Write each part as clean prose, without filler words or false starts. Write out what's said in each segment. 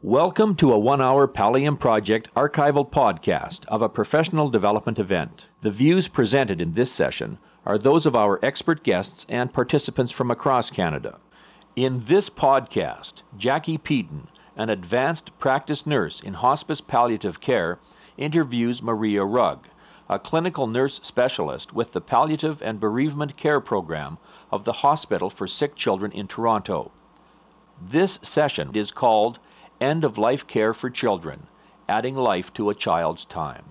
Welcome to a 1-hour Pallium Project archival podcast of a professional development event. The views presented in this session are those of our expert guests and participants from across Canada. In this podcast, Jackie Peaton, an advanced practice nurse in hospice palliative care, interviews Maria Rugg, a clinical nurse specialist with the Palliative and Bereavement Care Program of the Hospital for Sick Children in Toronto. This session is called End-of-Life Care for Children, Adding Life to a Child's Time.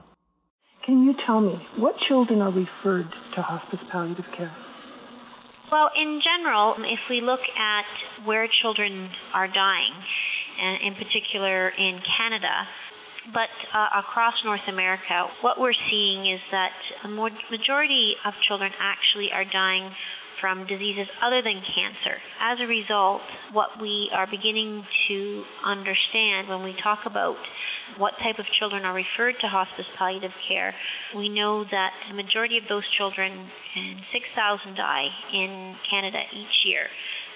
Can you tell me, what children are referred to hospice palliative care? Well, in general, if we look at where children are dying, and in particular in Canada, but across North America, what we're seeing is that a majority of children actually are dying from diseases other than cancer. As a result, what we are beginning to understand when we talk about what type of children are referred to hospice palliative care, we know that the majority of those children, 6,000 die in Canada each year.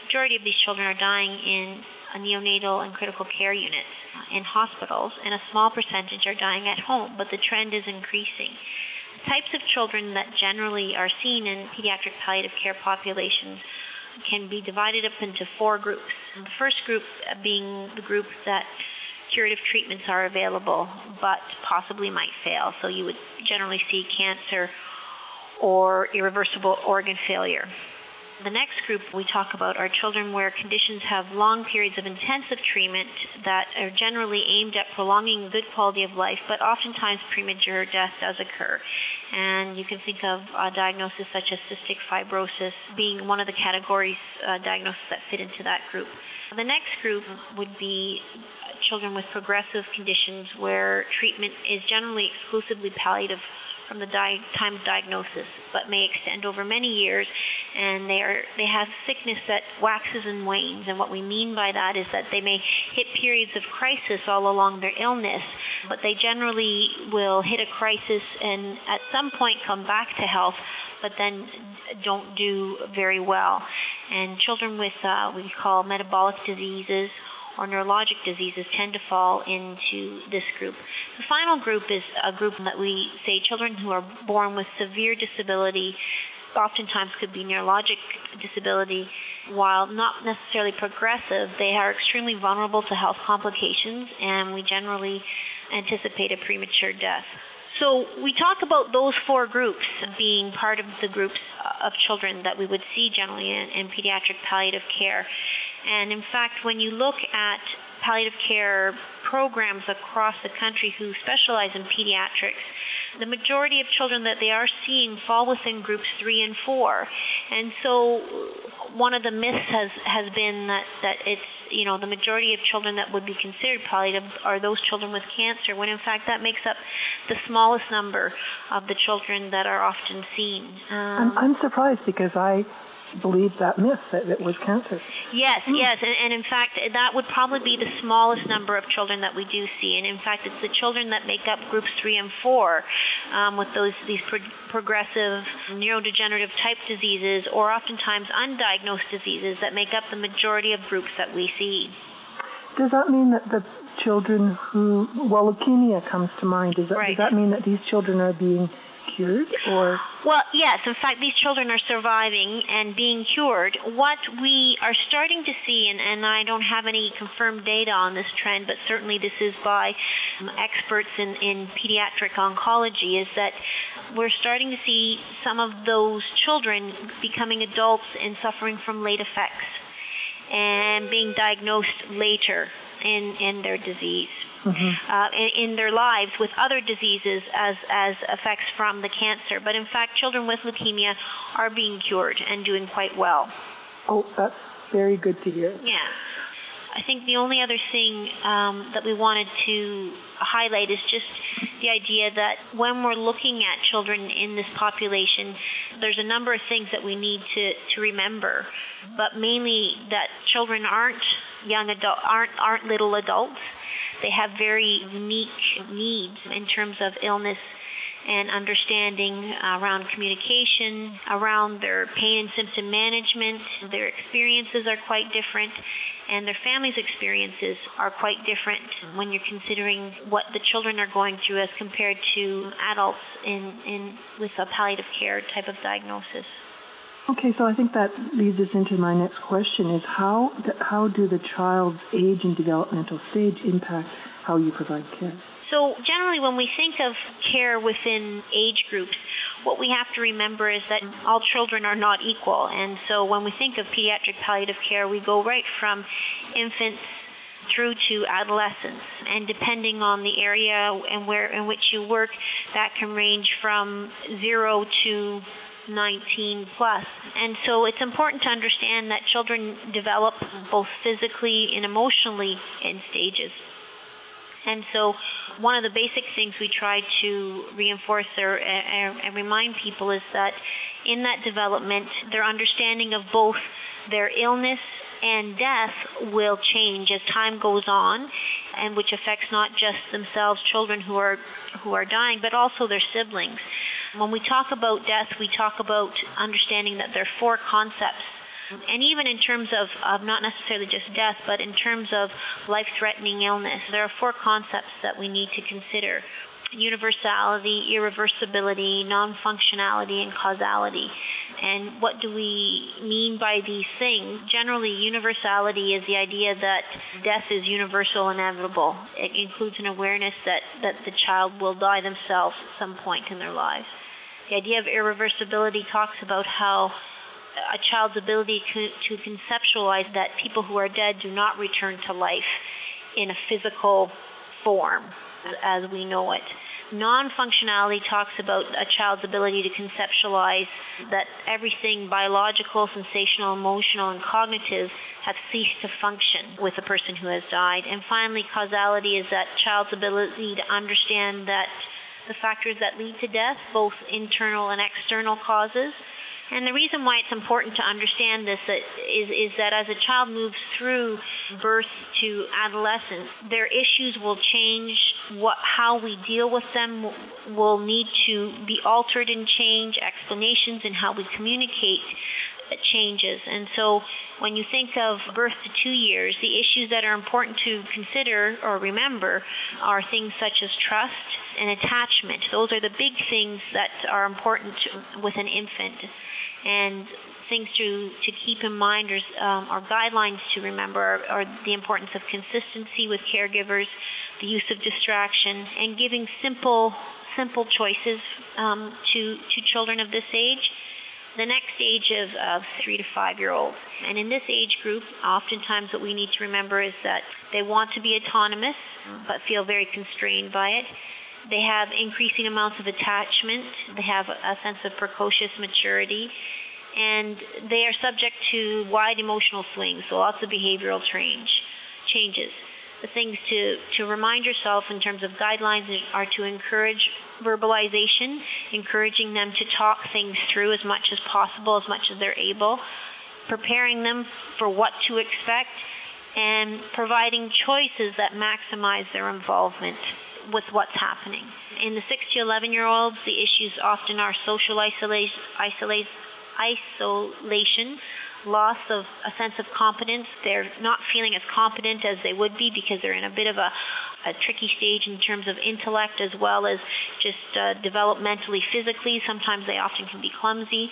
The majority of these children are dying in neonatal and critical care units in hospitals, and a small percentage are dying at home, but the trend is increasing. Types of children that generally are seen in pediatric palliative care populations can be divided up into 4 groups. The first group being the group that curative treatments are available but possibly might fail. So you would generally see cancer or irreversible organ failure. The next group we talk about are children where conditions have long periods of intensive treatment that are generally aimed at prolonging good quality of life, but oftentimes premature death does occur. And you can think of diagnoses such as cystic fibrosis being one of the categories diagnoses that fit into that group. The next group would be children with progressive conditions where treatment is generally exclusively palliative from the time of diagnosis, but may extend over many years, and they have sickness that waxes and wanes. And what we mean by that is that they may hit periods of crisis all along their illness, but they generally will hit a crisis and at some point come back to health, but then don't do very well. And children with what we call metabolic diseases or neurologic diseases tend to fall into this group. The final group is a group that we say children who are born with severe disability, oftentimes could be neurologic disability. While not necessarily progressive, they are extremely vulnerable to health complications, and we generally anticipate a premature death. So we talk about those 4 groups being part of the groups of children that we would see generally in pediatric palliative care. And in fact, when you look at palliative care programs across the country who specialize in pediatrics, the majority of children that they are seeing fall within groups 3 and 4. And so one of the myths has been that it's, the majority of children that would be considered palliative are those children with cancer, when in fact that makes up the smallest number of the children that are often seen. I'm surprised because I believe that myth that it was cancer. Yes, and in fact that would probably be the smallest number of children that we do see, and in fact it's the children that make up groups 3 and 4 with these progressive neurodegenerative type diseases or oftentimes undiagnosed diseases that make up the majority of groups that we see. Does that mean that the children who, leukemia comes to mind, does that mean that these children are being cured, or? Well, yes. In fact, these children are surviving and being cured. What we are starting to see, and I don't have any confirmed data on this trend, but certainly this is by experts in pediatric oncology, is that we're starting to see some of those children becoming adults and suffering from late effects and being diagnosed later in their disease. Mm-hmm. In their lives with other diseases as effects from the cancer. But in fact, children with leukemia are being cured and doing quite well. Oh, that's very good to hear. Yeah. I think the only other thing that we wanted to highlight is just the idea that when we're looking at children in this population, there's a number of things that we need to remember, but mainly that children aren't little adults. They have very unique needs in terms of illness and understanding around communication, around their pain and symptom management. Their experiences are quite different, and their families' experiences are quite different when you're considering what the children are going through as compared to adults with a palliative care type of diagnosis. Okay, so I think that leads us into my next question is how do the child's age and developmental stage impact how you provide care? So generally when we think of care within age groups, what we have to remember is that all children are not equal. And so when we think of pediatric palliative care, we go right from infants through to adolescence. And depending on the area and where in which you work, that can range from 0 to 19 plus. And so it's important to understand that children develop both physically and emotionally in stages. And so one of the basic things we try to reinforce and remind people is that in that development, their understanding of both their illness and death will change as time goes on, and which affects not just themselves, children who are dying, but also their siblings. When we talk about death, we talk about understanding that there are 4 concepts. And even in terms of not necessarily just death, but in terms of life-threatening illness, there are 4 concepts that we need to consider: universality, irreversibility, non-functionality, and causality. And what do we mean by these things? Generally, universality is the idea that death is universal, inevitable. It includes an awareness that the child will die themselves at some point in their lives. The idea of irreversibility talks about how a child's ability to conceptualize that people who are dead do not return to life in a physical form as we know it. Non-functionality talks about a child's ability to conceptualize that everything biological, sensational, emotional, and cognitive have ceased to function with a person who has died. And finally, causality is that child's ability to understand that the factors that lead to death, both internal and external causes. And the reason why it's important to understand this is that as a child moves through birth to adolescence, their issues will change. How we deal with them will need to be altered and change. Explanations and how we communicate changes. And so when you think of birth to 2 years, the issues that are important to consider or remember are things such as trust and attachment. Those are the big things that are important with an infant. And things to keep in mind or guidelines to remember are the importance of consistency with caregivers, the use of distraction, and giving simple choices to children of this age. The next age of 3 to 5-year-olds. And in this age group, oftentimes what we need to remember is that they want to be autonomous, but feel very constrained by it. They have increasing amounts of attachment. They have a sense of precocious maturity. And they are subject to wide emotional swings, so lots of behavioral changes. The things to remind yourself in terms of guidelines are to encourage verbalization, encouraging them to talk things through as much as possible, as much as they're able, preparing them for what to expect, and providing choices that maximize their involvement with what's happening. In the 6 to 11-year-olds, the issues often are social isolation, loss of a sense of competence. They're not feeling as competent as they would be because they're in a bit of a tricky stage in terms of intellect as well as just developmentally, physically. Sometimes they often can be clumsy.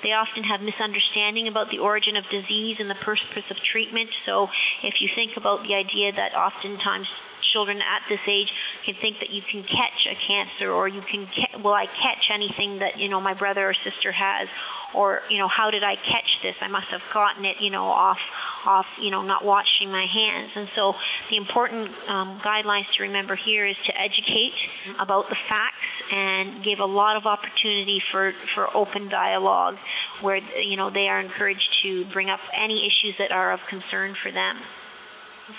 They often have misunderstanding about the origin of disease and the purpose of treatment. So if you think about the idea that oftentimes children at this age can think that you can catch a cancer, or you can will I catch anything that my brother or sister has, or how did I catch this? I must have gotten it off not washing my hands. And so the important guidelines to remember here is to educate about the facts and give a lot of opportunity for open dialogue where they are encouraged to bring up any issues that are of concern for them.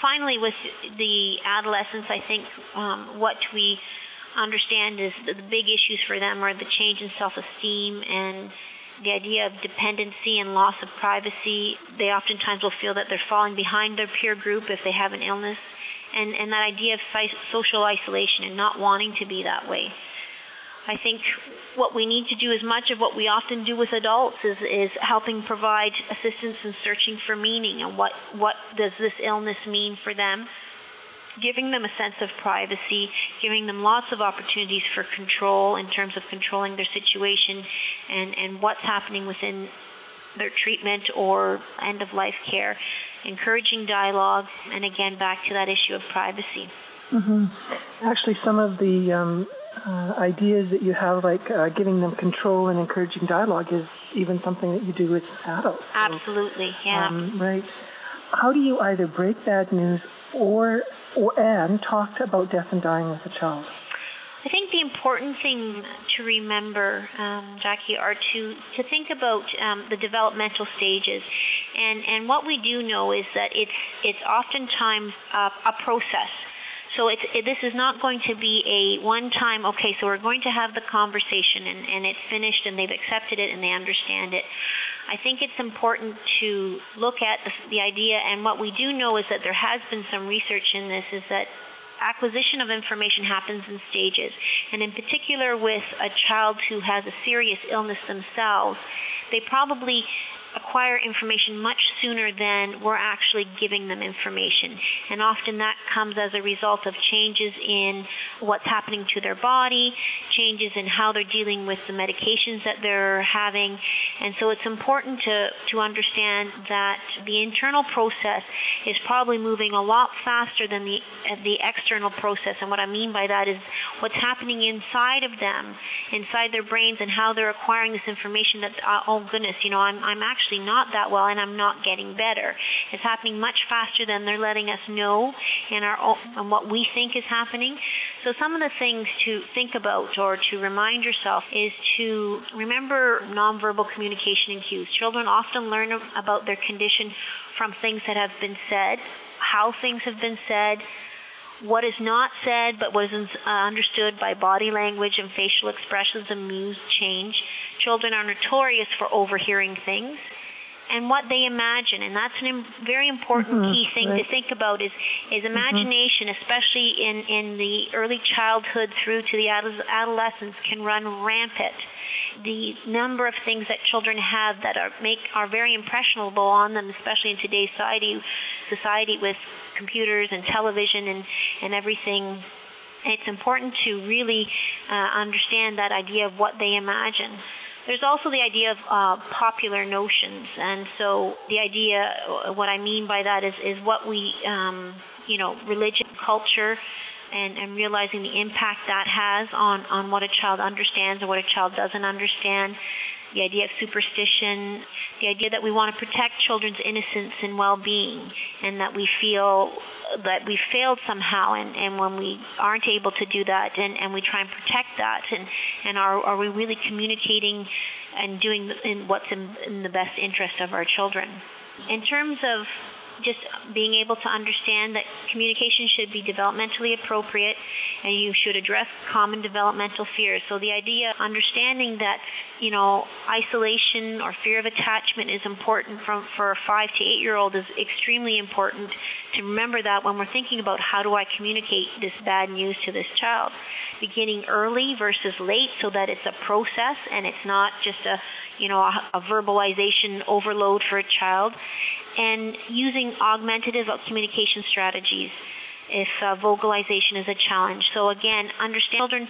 Finally, with the adolescents, I think what we understand is that the big issues for them are the change in self-esteem and the idea of dependency and loss of privacy. They oftentimes will feel that they're falling behind their peer group if they have an illness, and that idea of social isolation and not wanting to be that way. I think what we need to do as much of what we often do with adults is helping provide assistance in searching for meaning and what does this illness mean for them, giving them a sense of privacy, giving them lots of opportunities for control in terms of controlling their situation and what's happening within their treatment or end-of-life care, encouraging dialogue, and again, back to that issue of privacy. Mm-hmm. Actually, some of the ideas that you have, like giving them control and encouraging dialogue, is even something that you do with adults. So, absolutely, yeah. Right. How do you either break bad news and talk about death and dying with a child? I think the important thing to remember, Jackie, are to think about the developmental stages. And what we do know is that it's oftentimes a process. So this is not going to be a one-time, okay, so we're going to have the conversation and it's finished and they've accepted it and they understand it. I think it's important to look at the idea, and what we do know is that there has been some research in this, is that acquisition of information happens in stages. And in particular with a child who has a serious illness themselves, they probably acquire information much sooner than we're actually giving them information. And often that comes as a result of changes in what's happening to their body, changes in how they're dealing with the medications that they're having. And so it's important to understand that the internal process is probably moving a lot faster than the external process. And what I mean by that is what's happening inside of them, inside their brains, and how they're acquiring this information that, oh goodness, I'm actually not that well and I'm not getting better. It's happening much faster than they're letting us know and what we think is happening. So some of the things to think about or to remind yourself is to remember nonverbal communication and cues. Children often learn about their condition from things that have been said, how things have been said, what is not said but was understood by body language and facial expressions and mood change. Children are notorious for overhearing things and what they imagine, and that's a very important key thing to think about is imagination, especially in the early childhood through to the adolescence, can run rampant. The number of things that children have that are very impressionable on them, especially in today's society with computers and television and everything. It's important to really understand that idea of what they imagine. There's also the idea of popular notions, and so the idea, what I mean by that is what we, religion, culture, and realizing the impact that has on what a child understands or what a child doesn't understand. The idea of superstition, the idea that we want to protect children's innocence and well-being, and that we feel that we failed somehow, and when we aren't able to do that, and we try and protect that, and are we really communicating and doing what's in the best interest of our children. In terms of just being able to understand that communication should be developmentally appropriate and you should address common developmental fears. So the idea, understanding that, isolation or fear of attachment is important for a 5 to 8-year-old is extremely important to remember that when we're thinking about how do I communicate this bad news to this child. Beginning early versus late so that it's a process and it's not just a verbalization overload for a child. And using augmentative communication strategies if vocalization is a challenge. So again, understand children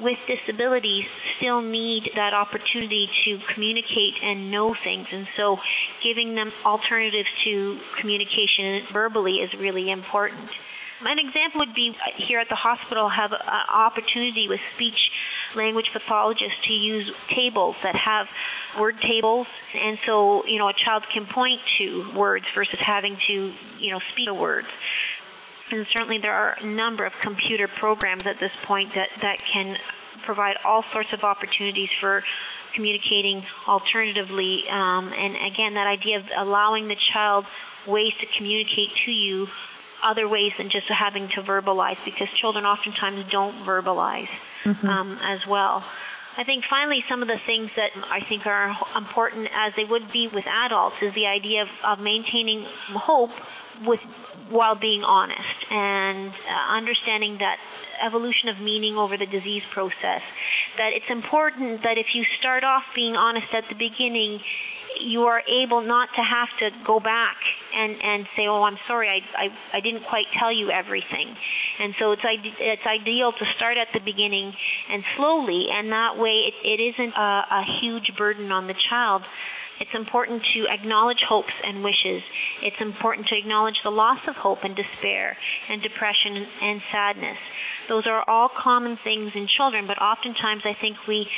with disabilities still need that opportunity to communicate and know things. And so giving them alternatives to communication verbally is really important. An example would be here at the hospital have an opportunity with speech language pathologists to use tables that have word tables, and so a child can point to words versus having to speak the words. And certainly there are a number of computer programs at this point that can provide all sorts of opportunities for communicating alternatively, and again, that idea of allowing the child ways to communicate to you other ways than just having to verbalize, because children oftentimes don't verbalize as well. I think finally some of the things that I think are important, as they would be with adults, is the idea of maintaining hope while being honest, and understanding that evolution of meaning over the disease process. That it's important that if you start off being honest at the beginning, you are able not to have to go back and say, oh, I'm sorry, I didn't quite tell you everything. And so it's ideal to start at the beginning and slowly, and that way it isn't a huge burden on the child. It's important to acknowledge hopes and wishes. It's important to acknowledge the loss of hope and despair and depression and sadness. Those are all common things in children, but oftentimes I think we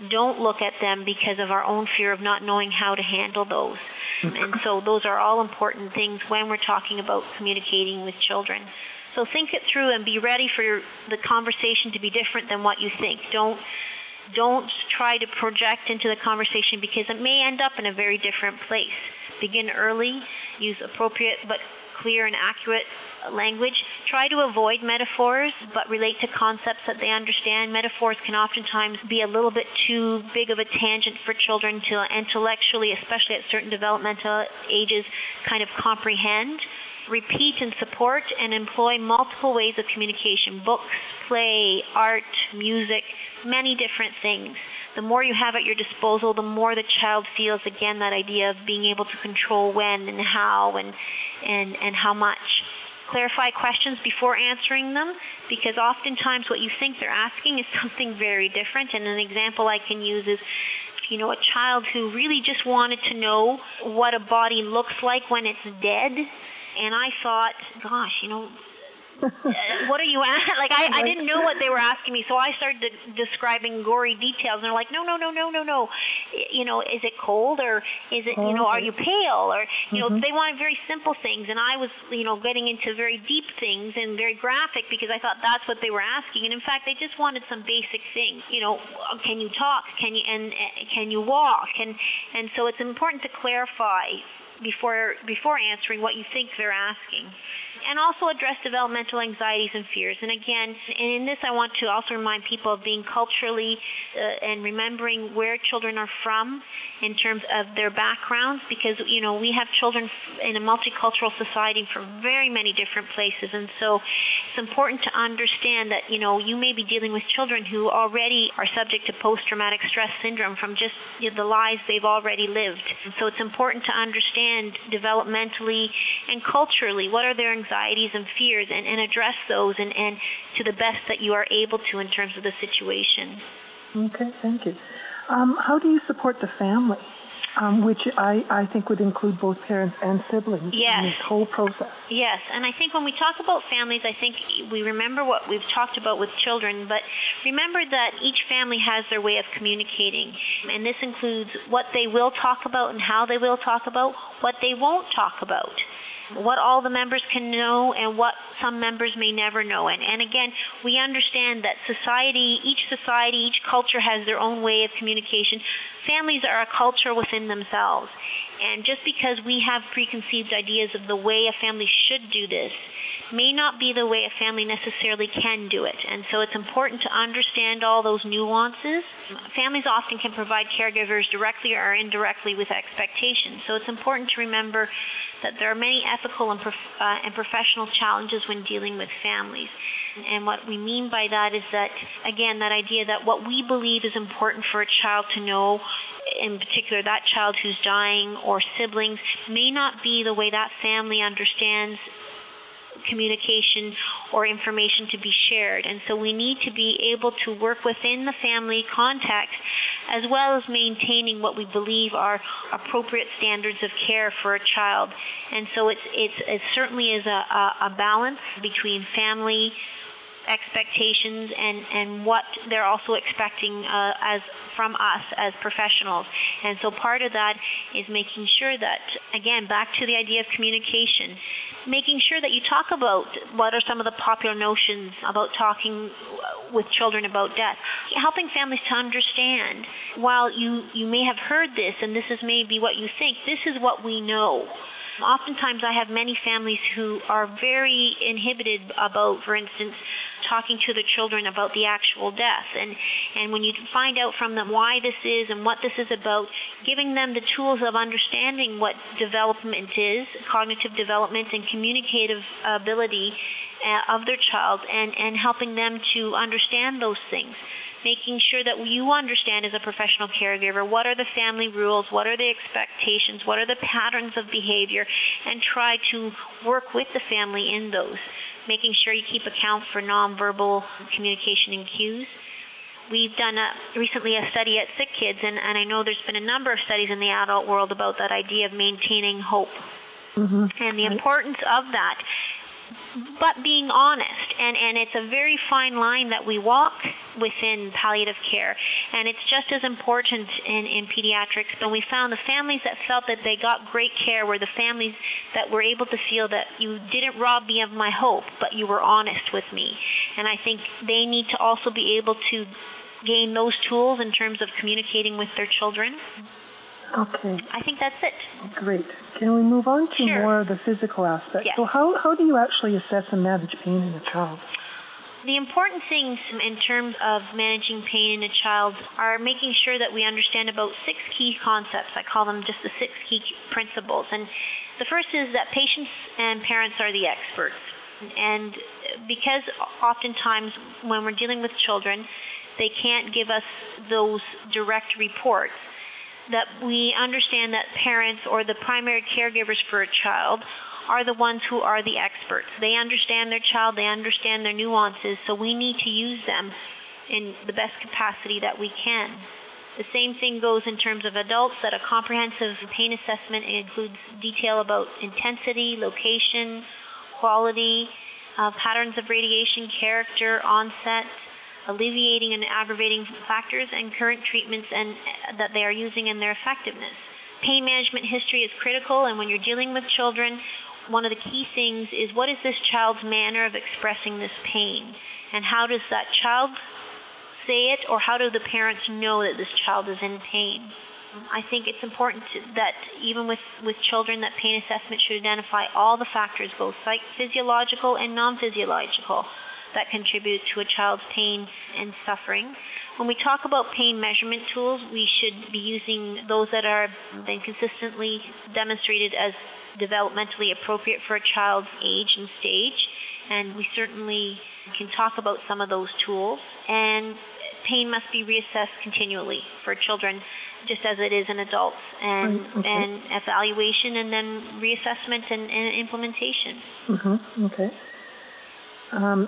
don't look at them because of our own fear of not knowing how to handle those. And so those are all important things when we're talking about communicating with children. So think it through and be ready for the conversation to be different than what you think. Don't try to project into the conversation because it may end up in a very different place. Begin early, use appropriate but clear and accurate language. Try to avoid metaphors, but relate to concepts that they understand. Metaphors can oftentimes be a little bit too big of a tangent for children to intellectually, especially at certain developmental ages, kind of comprehend. Repeat and support and employ multiple ways of communication: books, play, art, music, many different things. The more you have at your disposal, the more the child feels, again, that idea of being able to control when and how and how much. Clarify questions before answering them, because oftentimes what you think they're asking is something very different. And an example I can use is, a child who really just wanted to know what a body looks like when it's dead. And I thought, gosh, what are you asking? Like, I didn't know what they were asking me, so I started describing gory details, and they're like, no. Is it cold, or is it, are you pale, or, they wanted very simple things, and I was, getting into very deep things and very graphic because I thought that's what they were asking, and in fact, they just wanted some basic things, can you talk, can you walk, and so it's important to clarify before answering what you think they're asking. And also address developmental anxieties and fears. And again, and in this I want to also remind people of being culturally and remembering where children are from in terms of their backgrounds, because, we have children in a multicultural society from very many different places. And so it's important to understand that, you may be dealing with children who already are subject to post-traumatic stress syndrome from just the lives they've already lived. And so it's important to understand developmentally and culturally what are their anxieties and fears, and address those and to the best that you are able to in terms of the situation. Okay, thank you. How do you support the family, which I think would include both parents and siblings in this whole process? Yes, and I think when we talk about families, I think we remember what we've talked about with children, but remember that each family has their way of communicating, and this includes what they will talk about and how they will talk about, what they won't talk about, what all the members can know and what some members may never know. And again, we understand that each culture has their own way of communication. Families are a culture within themselves. And just because we have preconceived ideas of the way a family should do this, may not be the way a family necessarily can do it. And so it's important to understand all those nuances. Families often can provide caregivers directly or indirectly with expectations. So it's important to remember that there are many ethical and professional challenges when dealing with families. And what we mean by that is that, again, that idea that what we believe is important for a child to know, in particular that child who's dying or siblings, may not be the way that family understands communication or information to be shared. And so we need to be able to work within the family context as well as maintaining what we believe are appropriate standards of care for a child. And so it certainly is a balance between family expectations and what they're also expecting from us as professionals. And so part of that is making sure that, again, back to the idea of communication, making sure that you talk about what are some of the popular notions about talking with children about death, helping families to understand, while you may have heard this and this is maybe what you think, this is what we know. Oftentimes I have many families who are very inhibited about, for instance, talking to the children about the actual death. And when you find out from them why this is and what this is about, giving them the tools of understanding what development is, cognitive development and communicative ability, of their child and helping them to understand those things. Making sure that you understand as a professional caregiver what are the family rules, what are the expectations, what are the patterns of behavior, and try to work with the family in those. Making sure you keep account for nonverbal communication and cues. We've done recently a study at Sick Kids, and I know there's been a number of studies in the adult world about that idea of maintaining hope and the importance of that. But being honest, and it's a very fine line that we walk within palliative care, and it's just as important in pediatrics. But we found the families that felt that they got great care were the families that were able to feel that you didn't rob me of my hope, but you were honest with me. And I think they need to also be able to gain those tools in terms of communicating with their children. Okay. I think that's it. Great. Can we move on to Sure. more of the physical aspect? Yes. So how do you actually assess and manage pain in a child? The important things in terms of managing pain in a child are making sure that we understand about 6 key concepts. I call them just the 6 key principles. And the first is that patients and parents are the experts. And because oftentimes when we're dealing with children, they can't give us those direct reports, that we understand that parents or the primary caregivers for a child are the ones who are the experts. They understand their child, they understand their nuances, so we need to use them in the best capacity that we can. The same thing goes in terms of adults, that a comprehensive pain assessment includes detail about intensity, location, quality, patterns of radiation, character, onset, alleviating and aggravating factors, and current treatments and that they are using and their effectiveness. Pain management history is critical, and when you're dealing with children, one of the key things is what is this child's manner of expressing this pain, and how does that child say it, or how do the parents know that this child is in pain? I think it's important that even with children, that pain assessment should identify all the factors, both physiological and non-physiological, that contribute to a child's pain and suffering. When we talk about pain measurement tools, we should be using those that are been consistently demonstrated as developmentally appropriate for a child's age and stage, and we certainly can talk about some of those tools. And pain must be reassessed continually for children, just as it is in adults, and evaluation, and then reassessment and implementation. Okay.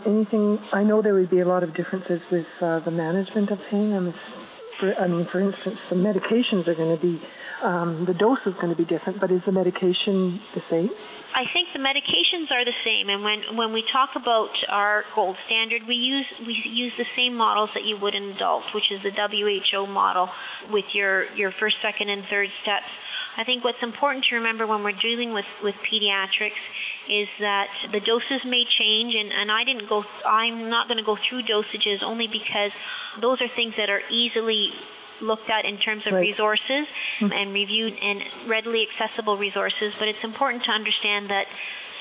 Anything? I know there would be a lot of differences with the management of pain. For instance, the medications are going to be, the dose is going to be different, but is the medication the same? I think the medications are the same, and when we talk about our gold standard, we use the same models that you would in adults, which is the WHO model with your first, second, and third steps. I think what's important to remember when we're dealing with pediatrics is that the doses may change, and I'm not going to go through dosages only because those are things that are easily looked at in terms of resources and reviewed and readily accessible resources. But it's important to understand that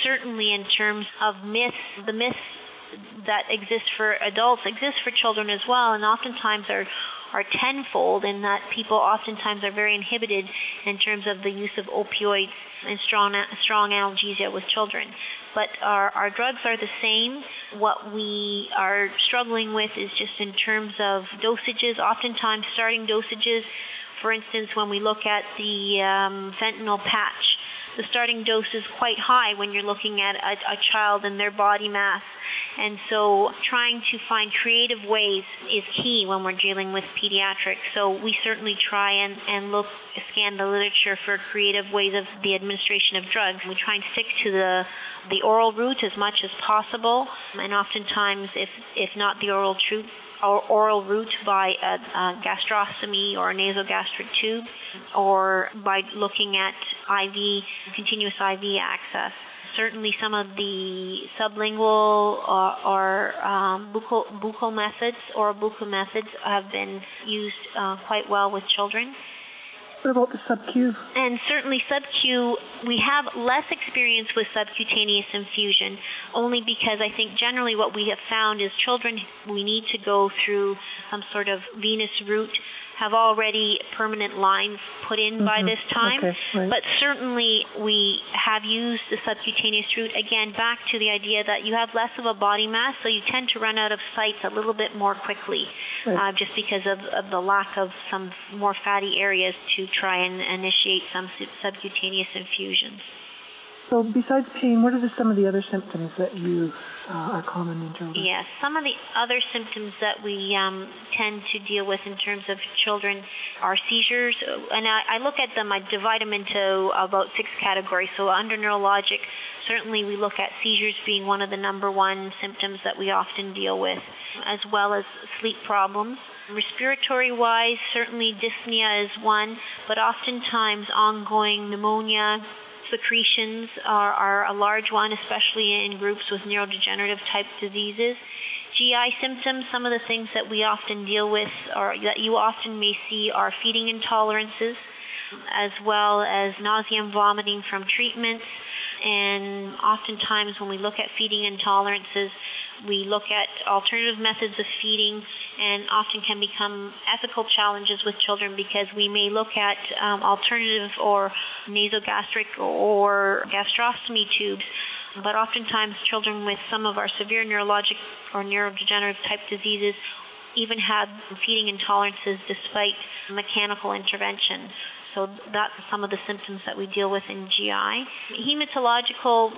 certainly in terms of myths, the myths that exist for adults exist for children as well, and oftentimes are tenfold in that people oftentimes are very inhibited in terms of the use of opioids and strong analgesia with children. But our drugs are the same. What we are struggling with is just in terms of dosages, oftentimes starting dosages. For instance, when we look at the fentanyl patch, the starting dose is quite high when you're looking at a child and their body mass. And so trying to find creative ways is key when we're dealing with pediatrics. So we certainly try and scan the literature for creative ways of the administration of drugs. We try and stick to the oral route as much as possible, and oftentimes, if not the oral route, by a gastrostomy or a nasogastric tube, or by looking at continuous IV access. Certainly some of the sublingual or buccal methods or buccal methods have been used quite well with children. What about the sub-Q? And certainly sub-Q, we have less experience with subcutaneous infusion, only because I think generally what we have found is children, we need to go through some sort of venous route, have already permanent lines put in by this time. Okay, right. But certainly we have used the subcutaneous route, again, back to the idea that you have less of a body mass, so you tend to run out of sites a little bit more quickly, Right. just because of the lack of some more fatty areas to try and initiate some subcutaneous infusions. So besides pain, what are some of the other symptoms that you are common in children? Yes, some of the other symptoms that we tend to deal with in terms of children are seizures, and I look at them, I divide them into about 6 categories. So under neurologic, certainly we look at seizures being one of the number one symptoms that we often deal with, as well as sleep problems. Respiratory-wise, certainly dyspnea is one, but oftentimes ongoing pneumonia, secretions are a large one, especially in groups with neurodegenerative type diseases. GI symptoms, some of the things that we often deal with or that you often may see are feeding intolerances, as well as nausea and vomiting from treatments. And oftentimes when we look at feeding intolerances, we look at alternative methods of feeding, and often can become ethical challenges with children because we may look at alternative or nasogastric or gastrostomy tubes, but oftentimes children with some of our severe neurologic or neurodegenerative type diseases even have feeding intolerances despite mechanical intervention. So that's some of the symptoms that we deal with in GI. Hematological,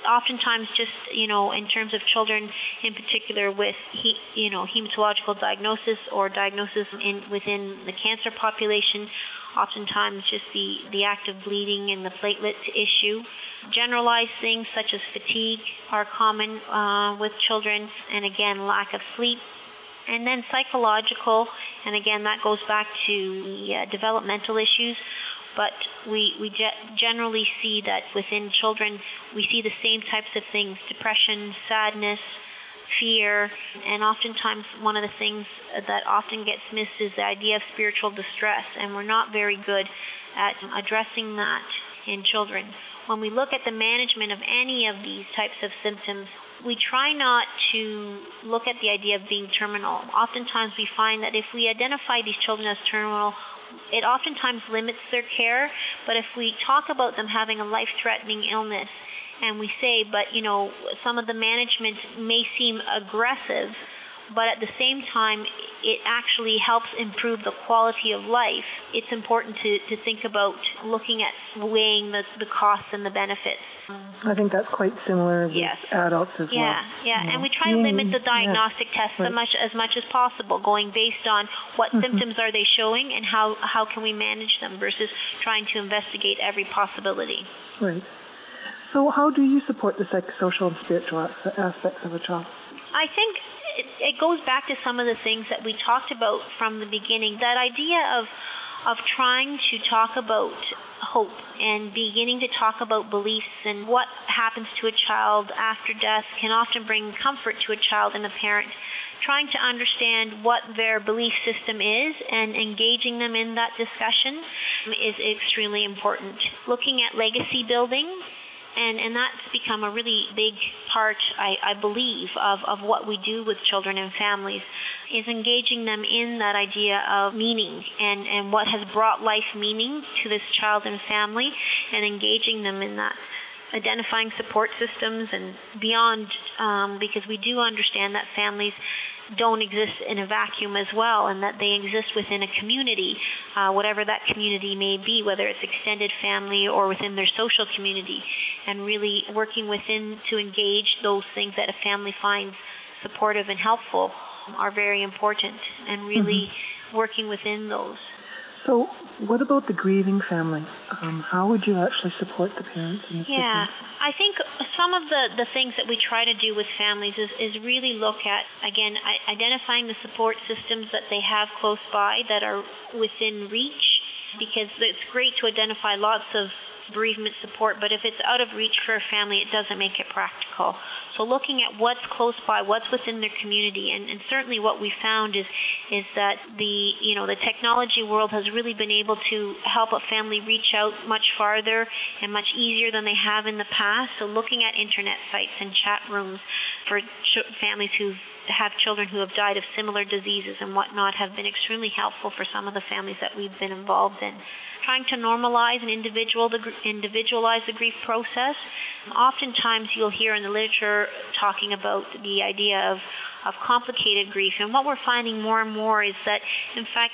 oftentimes just, in terms of children in particular with, hematological diagnosis or diagnosis within the cancer population, oftentimes just the active bleeding and the platelet issue. Generalized things such as fatigue are common with children, and again, lack of sleep. And then psychological, and again, that goes back to the developmental issues, but we generally see that within children, we see the same types of things: depression, sadness, fear, and oftentimes one of the things that often gets missed is the idea of spiritual distress, and we're not very good at addressing that in children. When we look at the management of any of these types of symptoms, we try not to look at the idea of being terminal. Oftentimes we find that if we identify these children as terminal, it oftentimes limits their care. But if we talk about them having a life-threatening illness, and we say, but some of the management may seem aggressive, but at the same time, it actually helps improve the quality of life. It's important to think about looking at weighing the costs and the benefits. I think that's quite similar with adults as well. Yeah, and we try to limit the diagnostic tests as much as possible, going based on what symptoms are they showing and how can we manage them versus trying to investigate every possibility. Right. So how do you support the psychosocial and spiritual aspects of a child? I think it goes back to some of the things that we talked about from the beginning. That idea of trying to talk about hope and beginning to talk about beliefs and what happens to a child after death can often bring comfort to a child and a parent. Trying to understand what their belief system is and engaging them in that discussion is extremely important. Looking at legacy building, and that's become a really big part, I believe, of what we do with children and families, is engaging them in that idea of meaning and what has brought life meaning to this child and family, and engaging them in that. Identifying support systems and beyond, because we do understand that families don't exist in a vacuum as well, and that they exist within a community, whatever that community may be, whether it's extended family or within their social community, and really working within to engage those things that a family finds supportive and helpful are very important, and really working within those. So what about the grieving family? How would you actually support the parents and the siblings? I think some of the things that we try to do with families is really look at, again, identifying the support systems that they have close by that are within reach, because it's great to identify lots of bereavement support, but if it's out of reach for a family, it doesn't make it practical. So looking at what's close by, what's within their community, and certainly what we found is that the technology world has really been able to help a family reach out much farther and much easier than they have in the past. So looking at internet sites and chat rooms for families who've have children who have died of similar diseases and whatnot have been extremely helpful for some of the families that we've been involved in. Trying to normalize and individualize the grief process. Oftentimes you'll hear in the literature talking about the idea of complicated grief, and what we're finding more and more is that, in fact,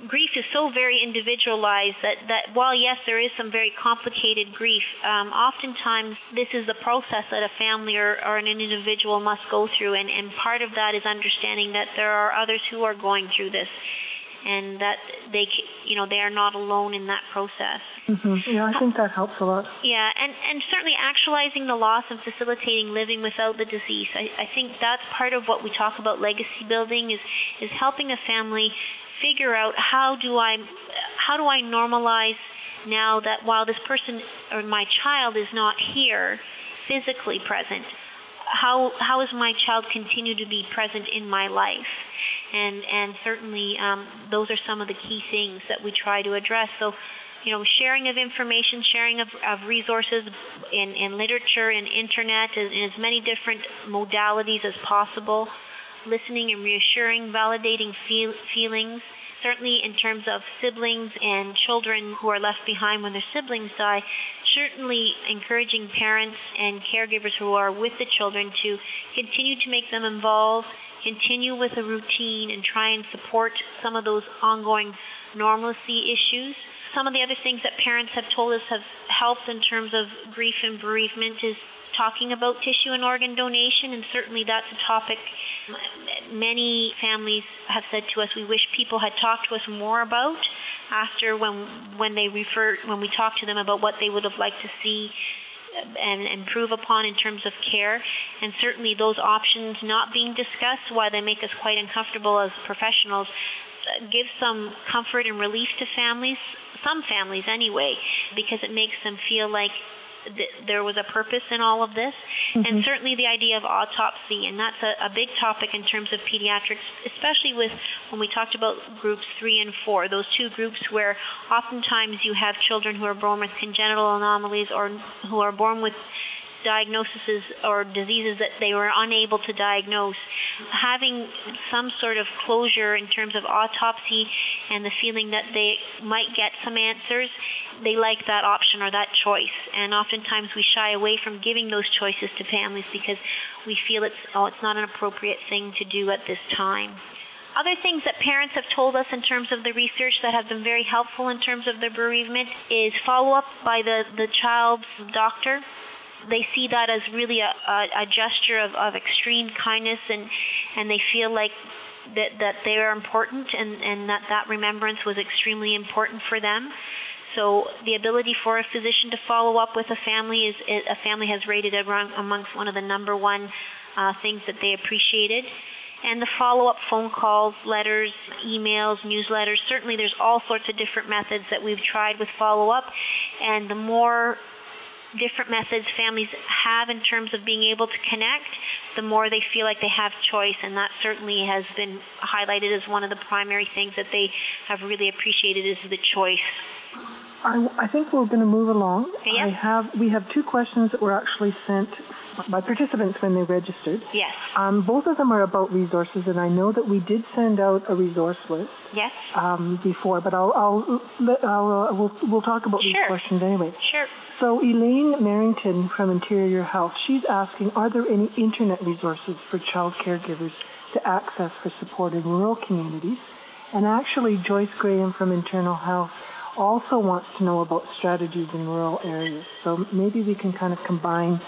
grief is so very individualized that while, yes, there is some very complicated grief, oftentimes this is the process that a family or an individual must go through, and part of that is understanding that there are others who are going through this, and that they are not alone in that process. Mm-hmm. Yeah, I think that helps a lot. Yeah, and certainly actualizing the loss and facilitating living without the disease. I think that's part of what we talk about legacy building is helping a family figure out how do I normalize now that while this person or my child is not here physically present, how does my child continue to be present in my life? And certainly those are some of the key things that we try to address. So, sharing of information, sharing of resources in literature and internet in as many different modalities as possible, listening and reassuring, validating feelings. Certainly in terms of siblings and children who are left behind when their siblings die, certainly encouraging parents and caregivers who are with the children to continue to make them involved, continue with a routine, and try and support some of those ongoing normalcy issues. Some of the other things that parents have told us have helped in terms of grief and bereavement is talking about tissue and organ donation, and certainly that's a topic many families have said to us we wish people had talked to us more about after when we talk to them about what they would have liked to see and improve upon in terms of care. And certainly those options not being discussed, while they make us quite uncomfortable as professionals, give some comfort and relief to families, some families anyway, because it makes them feel like there was a purpose in all of this. Mm-hmm. And certainly the idea of autopsy, and that's a big topic in terms of pediatrics, especially when we talked about groups 3 and 4, those two groups where oftentimes you have children who are born with congenital anomalies or who are born with diagnoses or diseases that they were unable to diagnose. Having some sort of closure in terms of autopsy and the feeling that they might get some answers, they like that option or that choice. And oftentimes we shy away from giving those choices to families because we feel it's not an appropriate thing to do at this time. Other things that parents have told us in terms of the research that have been very helpful in terms of the bereavement is follow-up by the child's doctor. They see that as really a gesture of extreme kindness, and they feel like that they are important, and that remembrance was extremely important for them. So the ability for a physician to follow up with a family has rated amongst one of the number one things that they appreciated. And the follow-up phone calls, letters, emails, newsletters, certainly there's all sorts of different methods that we've tried with follow-up, and the more different methods families have in terms of being able to connect, the more they feel like they have choice, and that certainly has been highlighted as one of the primary things that they have really appreciated is the choice. I think we're going to move along. Yeah. We have two questions that were actually sent by participants when they registered. Yes. Both of them are about resources, and I know that we did send out a resource list. Yes. Before, but we'll talk about these questions anyway. Sure. So Elaine Merrington from Interior Health, she's asking, are there any internet resources for child caregivers to access for support in rural communities? And actually, Joyce Graham from Internal Health also wants to know about strategies in rural areas. So maybe we can kind of combine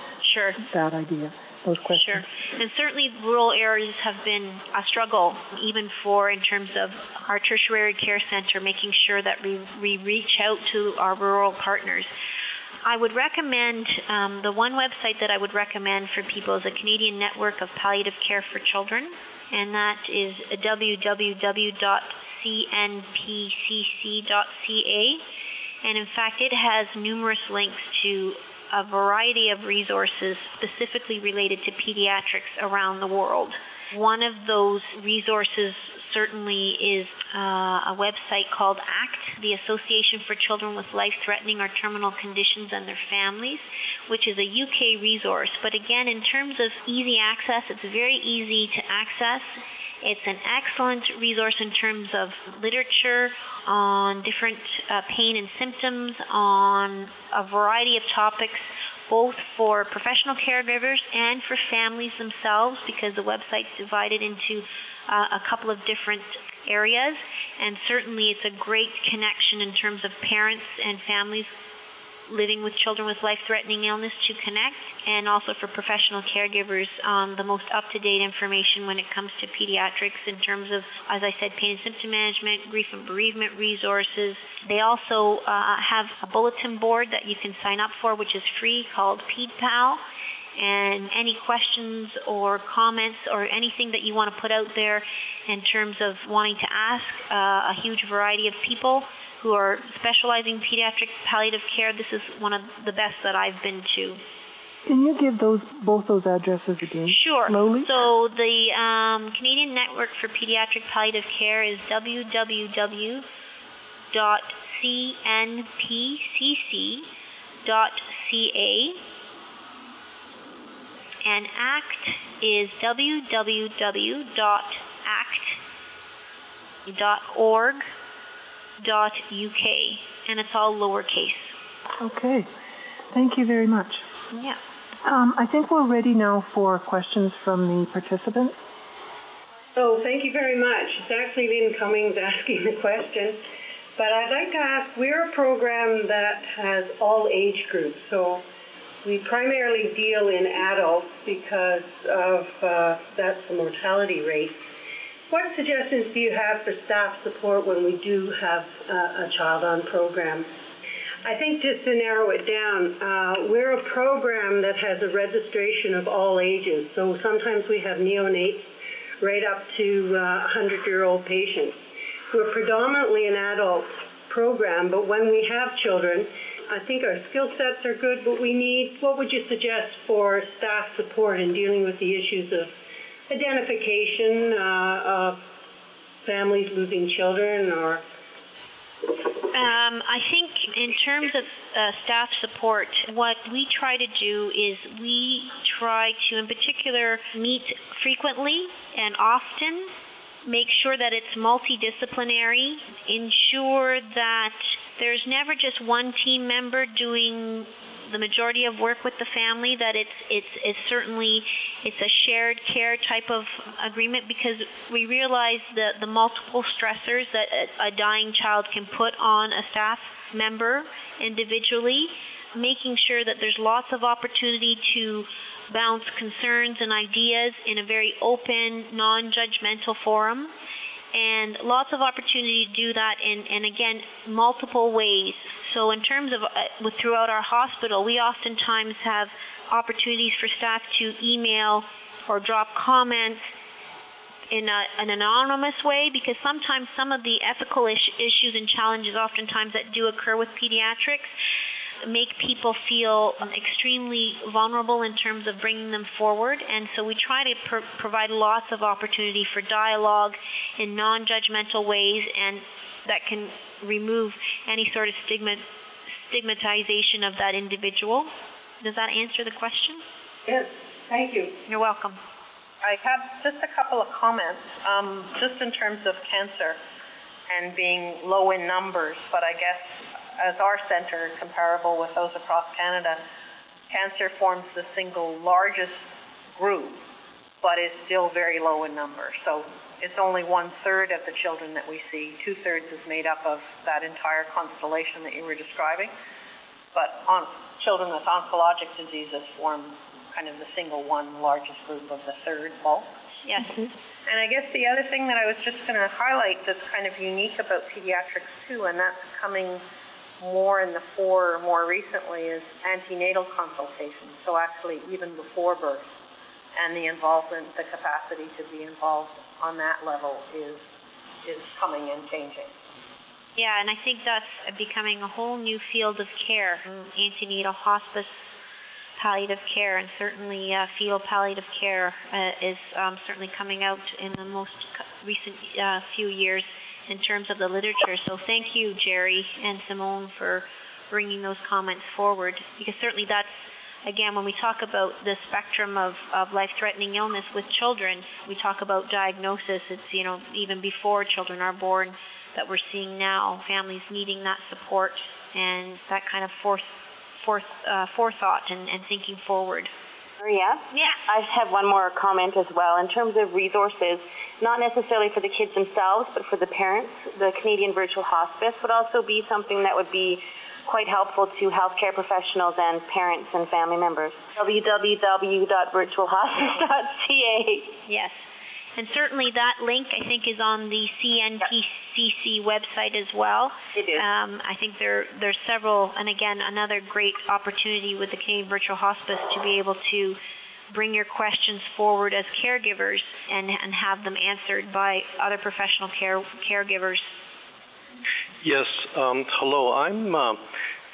that idea, those questions. Sure. And certainly rural areas have been a struggle, even in terms of our tertiary care center, making sure that we reach out to our rural partners. I would recommend, the one website that I would recommend for people is a Canadian Network of Palliative Care for Children, and that is www.cnpcc.ca. And in fact, it has numerous links to a variety of resources specifically related to pediatrics around the world. One of those resources certainly is a website called ACT, the Association for Children with Life-Threatening or Terminal Conditions and Their Families, which is a UK resource. But again, in terms of easy access, it's very easy to access. It's an excellent resource in terms of literature on different pain and symptoms, on a variety of topics, both for professional caregivers and for families themselves, because the website's divided into a couple of different areas. And certainly it's a great connection in terms of parents and families living with children with life-threatening illness to connect, and also for professional caregivers on the most up-to-date information when it comes to pediatrics in terms of, as I said, pain and symptom management, grief and bereavement resources. They also have a bulletin board that you can sign up for, which is free, called PedPal. And any questions or comments or anything that you want to put out there in terms of wanting to ask a huge variety of people who are specializing in pediatric palliative care, this is one of the best that I've been to. Can you give both those addresses again? Sure. Slowly? So the Canadian Network for Pediatric Palliative Care is www.cnpcc.ca, and ACT is www.act.org.uk, and it's all lowercase. Okay. Thank you very much. Yeah. I think we're ready now for questions from the participants. So thank you very much. It's actually Lynn Cummings asking the question. But I'd like to ask, we're a program that has all age groups. So we primarily deal in adults because of that's the mortality rate. What suggestions do you have for staff support when we do have a child on program? I think just to narrow it down, we're a program that has a registration of all ages. So sometimes we have neonates right up to 100-year-old patients. We're predominantly an adult program, but when we have children, I think our skill sets are good, but what would you suggest for staff support in dealing with the issues of identification, of families losing children, or... I think in terms of staff support, what we try to do is we try to, in particular, meet frequently and often, make sure that it's multidisciplinary, ensure that there's never just one team member doing the majority of work with the family, that it's certainly a shared care type of agreement, because we realize the multiple stressors that a dying child can put on a staff member individually, making sure that there's lots of opportunity to bounce concerns and ideas in a very open, non-judgmental forum, and lots of opportunity to do that in again, multiple ways. So in terms of throughout our hospital, we oftentimes have opportunities for staff to email or drop comments in an anonymous way, because sometimes some of the ethical issues and challenges oftentimes that do occur with pediatrics make people feel extremely vulnerable in terms of bringing them forward. And so we try to provide lots of opportunity for dialogue in non-judgmental ways, and that can remove any sort of stigmatization of that individual. Does that answer the question? Yes, thank you. You're welcome. I have just a couple of comments, just in terms of cancer and being low in numbers, but I guess as our centre, comparable with those across Canada, cancer forms the single largest group, but is still very low in numbers. So it's only 1/3 of the children that we see. 2/3 is made up of that entire constellation that you were describing. But children with oncologic diseases form kind of the single one largest group of the third bulk. Yes. And I guess the other thing that I was just going to highlight that's kind of unique about pediatrics too, and that's coming more in the fore more recently, is antenatal consultations. So actually even before birth, and the involvement, the capacity to be involved on that level is coming and changing. Yeah, and I think that's becoming a whole new field of care, antenatal hospice, palliative care, and certainly fetal palliative care is certainly coming out in the most recent few years in terms of the literature. So thank you, Jerry and Simone, for bringing those comments forward, because certainly that's, again, when we talk about the spectrum of life-threatening illness with children, we talk about diagnosis. It's, even before children are born that we're seeing now families needing that support and that kind of forethought and thinking forward. Maria? Yeah. I have one more comment as well. In terms of resources, not necessarily for the kids themselves, but for the parents, the Canadian Virtual Hospice would also be something that would be quite helpful to healthcare professionals and parents and family members. www.virtualhospice.ca. Yes. And certainly that link, I think, is on the CNPCC website as well. It is. I think there's several, and again, another great opportunity with the Canadian Virtual Hospice to be able to bring your questions forward as caregivers and have them answered by other professional caregivers. Yes, hello. I'm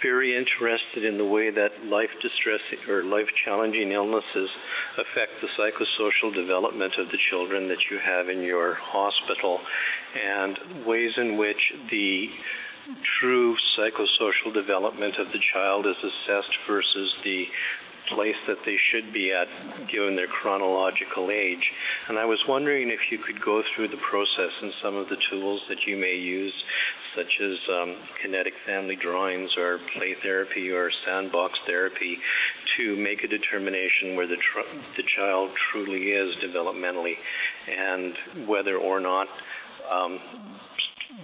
very interested in the way that life-distressing or life-challenging illnesses affect the psychosocial development of the children that you have in your hospital, and ways in which the true psychosocial development of the child is assessed versus the place that they should be at given their chronological age. And I was wondering if you could go through the process and some of the tools that you may use, such as kinetic family drawings or play therapy or sandbox therapy, to make a determination where the child truly is developmentally, and whether or not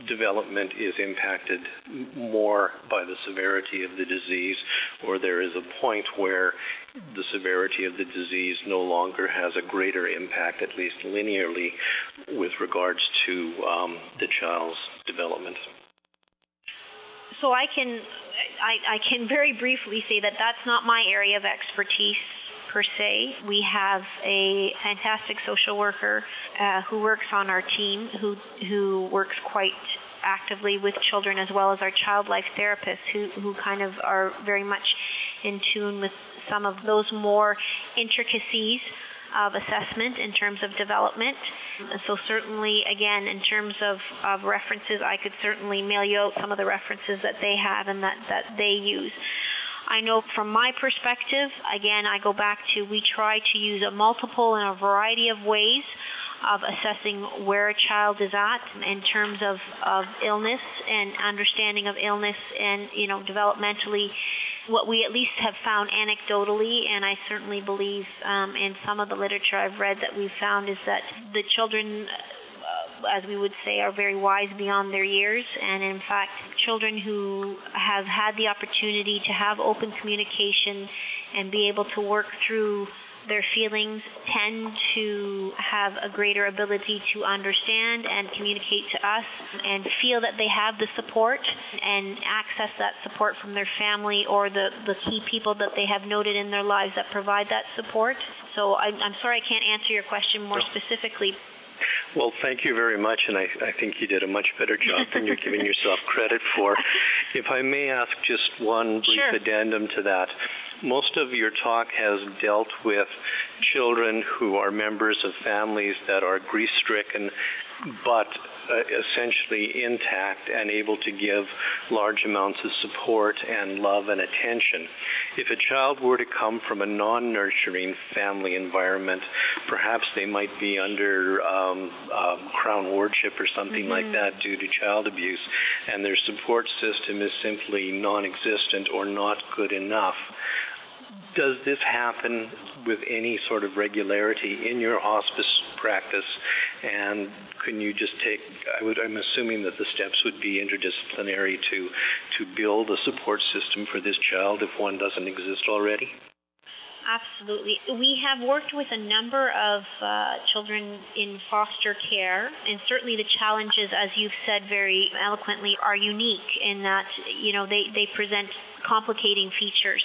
development is impacted more by the severity of the disease, or there is a point where the severity of the disease no longer has a greater impact, at least linearly, with regards to the child's development. So I can very briefly say that that's not my area of expertise per se. We have a fantastic social worker who works on our team, who works quite actively with children, as well as our child life therapists who kind of are very much in tune with some of those more intricacies of assessment in terms of development. So certainly, again, in terms of references, I could certainly mail you out some of the references that they have and that they use. I know from my perspective, again, I go back to, we try to use a multiple and a variety of ways of assessing where a child is at in terms of illness and understanding of illness and, developmentally. What we at least have found anecdotally, and I certainly believe in some of the literature I've read that we've found, is that the children, as we would say, are very wise beyond their years. And in fact, children who have had the opportunity to have open communication and be able to work through their feelings tend to have a greater ability to understand and communicate to us and feel that they have the support and access that support from their family or the key people that they have noted in their lives that provide that support. So I'm sorry I can't answer your question more specifically. Well, thank you very much, and I think you did a much better job than you're giving yourself credit for. If I may ask just one brief addendum to that. Most of your talk has dealt with children who are members of families that are grief-stricken, but essentially intact and able to give large amounts of support and love and attention. If a child were to come from a non-nurturing family environment, perhaps they might be under crown wardship or something like that due to child abuse, and their support system is simply non-existent or not good enough. Does this happen with any sort of regularity in your hospice practice? And can you just I'm assuming that the steps would be interdisciplinary to build a support system for this child if one doesn't exist already? Absolutely. We have worked with a number of children in foster care, and certainly the challenges, as you've said very eloquently, are unique in that, they present complicating features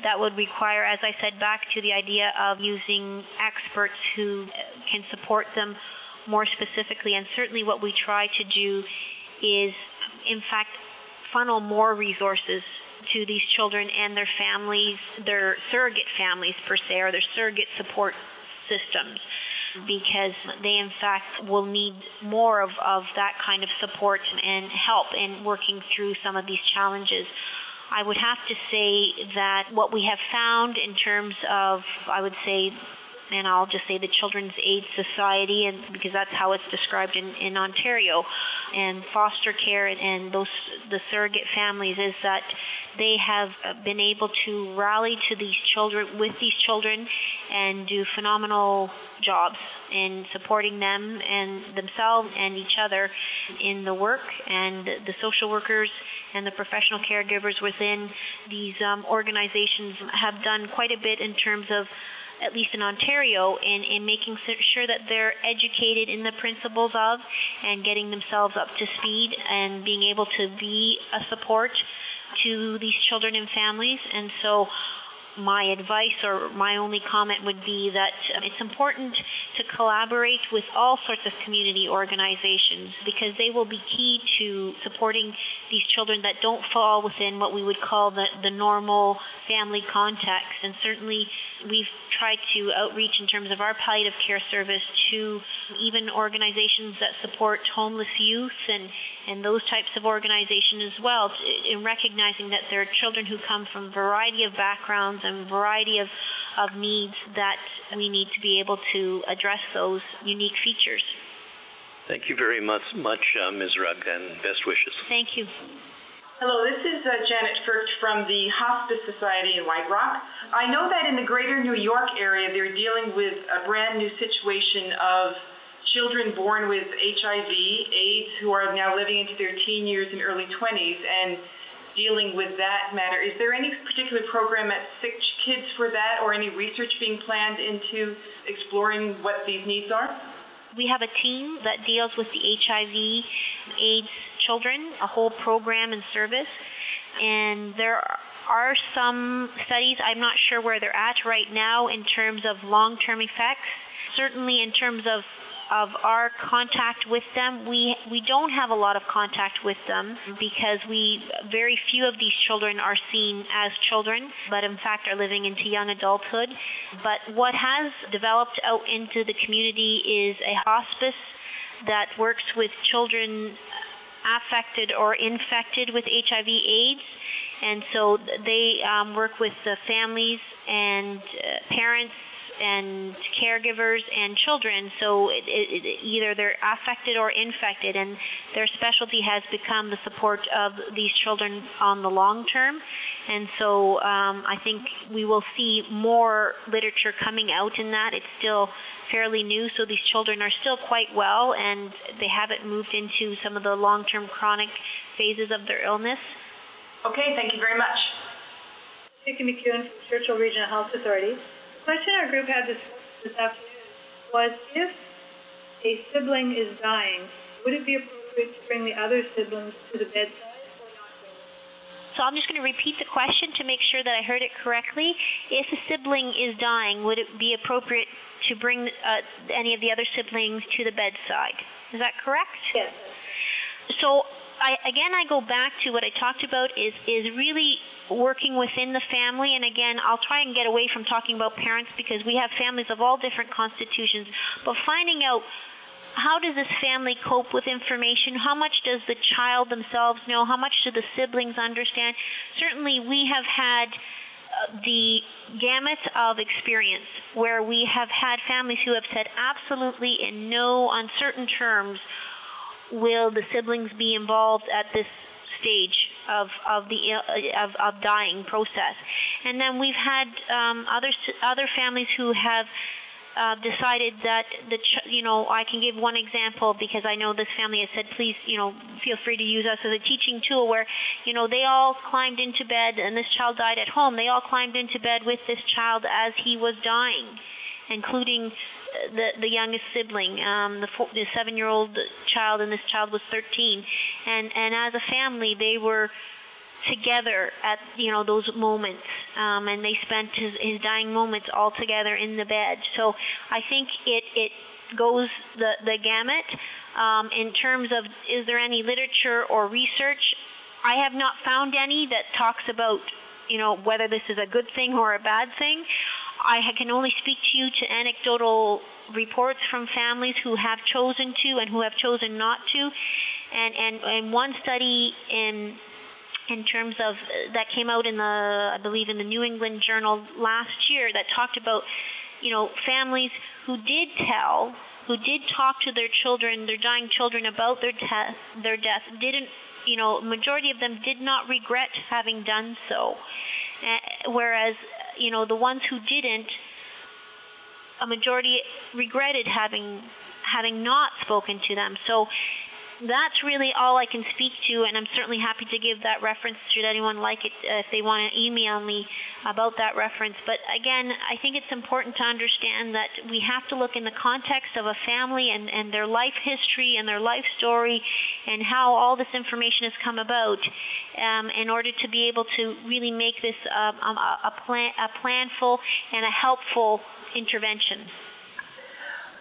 that would require, as I said, back to the idea of using experts who can support them more specifically. And certainly what we try to do is, in fact, funnel more resources to these children and their families, their surrogate families per se, or their surrogate support systems, because they in fact will need more of that kind of support and help in working through some of these challenges. I would have to say that what we have found in terms of, I would say, and I'll just say the Children's Aid Society, and because that's how it's described in Ontario, and foster care and the surrogate families, is that they have been able to rally to these children, with these children, and do phenomenal jobs in supporting them and themselves and each other in the work. And the social workers and the professional caregivers within these organizations have done quite a bit in terms of, at least in Ontario, in making sure that they're educated in the principles of and getting themselves up to speed and being able to be a support to these children and families. And so my advice, or my only comment, would be that it's important to collaborate with all sorts of community organizations, because they will be key to supporting these children that don't fall within what we would call the normal family context. And certainly we've tried to outreach in terms of our palliative care service to even organizations that support homeless youth and those types of organizations as well, in recognizing that there are children who come from a variety of backgrounds and variety of needs, that we need to be able to address those unique features. Thank you very much, Ms. Rugg, and best wishes. Thank you. Hello, this is Janet Firth from the Hospice Society in White Rock. I know that in the greater New York area, they're dealing with a brand new situation of children born with HIV, AIDS, who are now living into their teen years and early 20s, and dealing with that matter. Is there any particular program at Sick Kids for that, or any research being planned into exploring what these needs are? We have a team that deals with the HIV, AIDS children, a whole program and service, and there are some studies. I'm not sure where they're at right now in terms of long-term effects. Certainly in terms of our contact with them, we don't have a lot of contact with them, because very few of these children are seen as children, but in fact are living into young adulthood. But what has developed out into the community is a hospice that works with children affected or infected with HIV/AIDS, and so they work with the families and parents and caregivers and children, so either they're affected or infected, and their specialty has become the support of these children on the long term. And so I think we will see more literature coming out in that. It's still fairly new, so these children are still quite well, and they haven't moved into some of the long-term chronic phases of their illness. Okay, thank you very much. Vicki McEwen from Churchill Regional Health Authority. The question our group had this afternoon was, if a sibling is dying, would it be appropriate to bring the other siblings to the bedside or not? So I'm just going to repeat the question to make sure that I heard it correctly. If a sibling is dying, would it be appropriate to bring any of the other siblings to the bedside? Is that correct? Yes. So I go back to what I talked about is really working within the family. And again, I'll try and get away from talking about parents, because we have families of all different constitutions, but finding out, how does this family cope with information? How much does the child themselves know? How much do the siblings understand? Certainly we have had the gamut of experience where we have had families who have said absolutely in no uncertain terms will the siblings be involved at this stage of dying process. And then we've had other families who have decided that I can give one example, because I know this family has said, please, feel free to use us as a teaching tool, where, they all climbed into bed, and this child died at home. They all climbed into bed with this child as he was dying, including the youngest sibling, the 7-year-old child, and this child was 13. And as a family, they were together at those moments, and they spent his dying moments all together in the bed. So I think it goes the gamut. In terms of, is there any literature or research? I have not found any that talks about, whether this is a good thing or a bad thing. I can only speak to you to anecdotal reports from families who have chosen to and who have chosen not to. And one study in terms of that came out I believe in the New England Journal last year, that talked about, families who did talk to their children, their dying children, about their death, didn't, majority of them did not regret having done so. Whereas, the ones who didn't, a majority regretted having not spoken to them. So that's really all I can speak to, and I'm certainly happy to give that reference should anyone like it, if they want to email me about that reference. But again, I think it's important to understand that we have to look in the context of a family and their life history and their life story and how all this information has come about in order to be able to really make this a planful and a helpful intervention.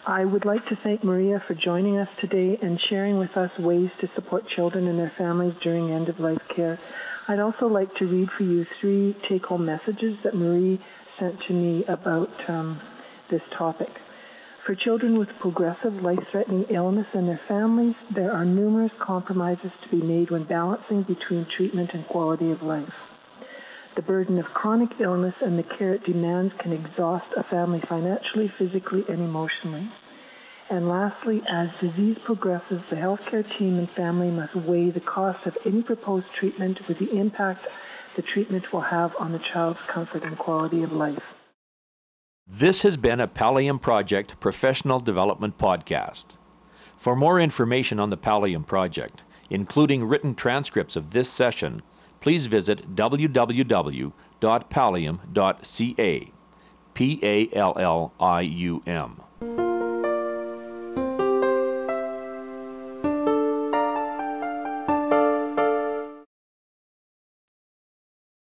I would like to thank Maria for joining us today and sharing with us ways to support children and their families during end-of-life care. I'd also like to read for you 3 take-home messages that Marie sent to me about this topic. For children with progressive life-threatening illness and their families, there are numerous compromises to be made when balancing between treatment and quality of life. The burden of chronic illness and the care it demands can exhaust a family financially, physically, and emotionally. And lastly, as disease progresses, the healthcare team and family must weigh the cost of any proposed treatment with the impact the treatment will have on the child's comfort and quality of life. This has been a Pallium Project Professional Development Podcast. For more information on the Pallium Project, including written transcripts of this session, please visit www.pallium.ca, PALLIUM.